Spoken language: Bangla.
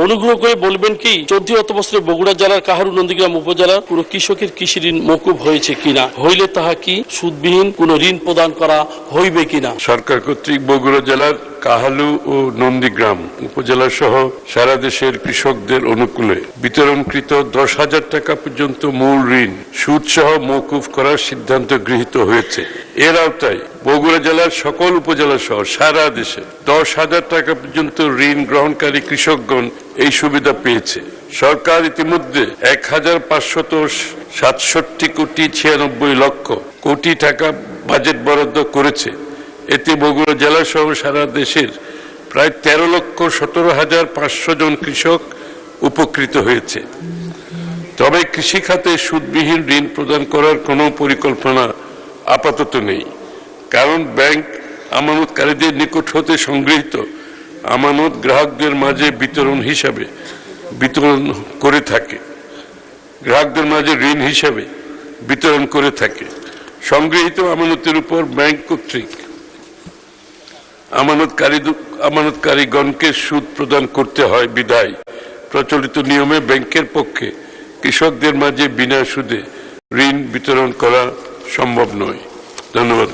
অনুগ্রহ করে বলবেন কি চলতি অর্থবছরে বগুড়া জেলার কাহারু নন্দীগ্রাম উপজেলার কোনো কৃষকের কৃষি ঋণ মকুব হয়েছে কিনা, হইলে তাহা কি সুদবিহীন কোনো ঋণ প্রদান করা হইবে কিনা। সরকার কর্তৃক বগুড়া জেলার কাহালু ও নন্দীগ্রাম উপজেলা সহ সারা দেশের কৃষকদের অনুকূলে বিতরণকৃত 10,000 টাকা পর্যন্ত মূল ঋণ সুদ সহ মওকুফ করার সিদ্ধান্ত গৃহীত হয়েছে। এর আওতায় বগুড়া জেলার সকল উপজেলা সহ সারা দেশে 10,000 টাকা পর্যন্ত ঋণ গ্রহণকারী কৃষকগণ এই সুবিধা পেয়েছে। সরকার ইতিমধ্যে 1,567 কোটি 96 লক্ষ কোটি টাকা বাজেট বরাদ্দ করেছে। এতে বগুড়া জেলা সহ সারা দেশের প্রায় 13,17,500 জন কৃষক উপকৃত হয়েছে। তবে কৃষি খাতে সুদবিহীন ঋণ প্রদান করার কোনো পরিকল্পনা আপাতত নেই, কারণ ব্যাংক আমানতকারীদের নিকট হতে সংগৃহীত আমানত গ্রাহকদের মাঝে ঋণ হিসাবে বিতরণ করে থাকে। সংগৃহীত আমানতের উপর ব্যাংক কর্তৃক আমানতকারীগণকে সুদ প্রদান করতে হয় বিধায় প্রচলিত নিয়মে ব্যাংকের পক্ষে কৃষকদের মাঝে বিনা সুদে ঋণ বিতরণ করা সম্ভব নয়। ধন্যবাদ।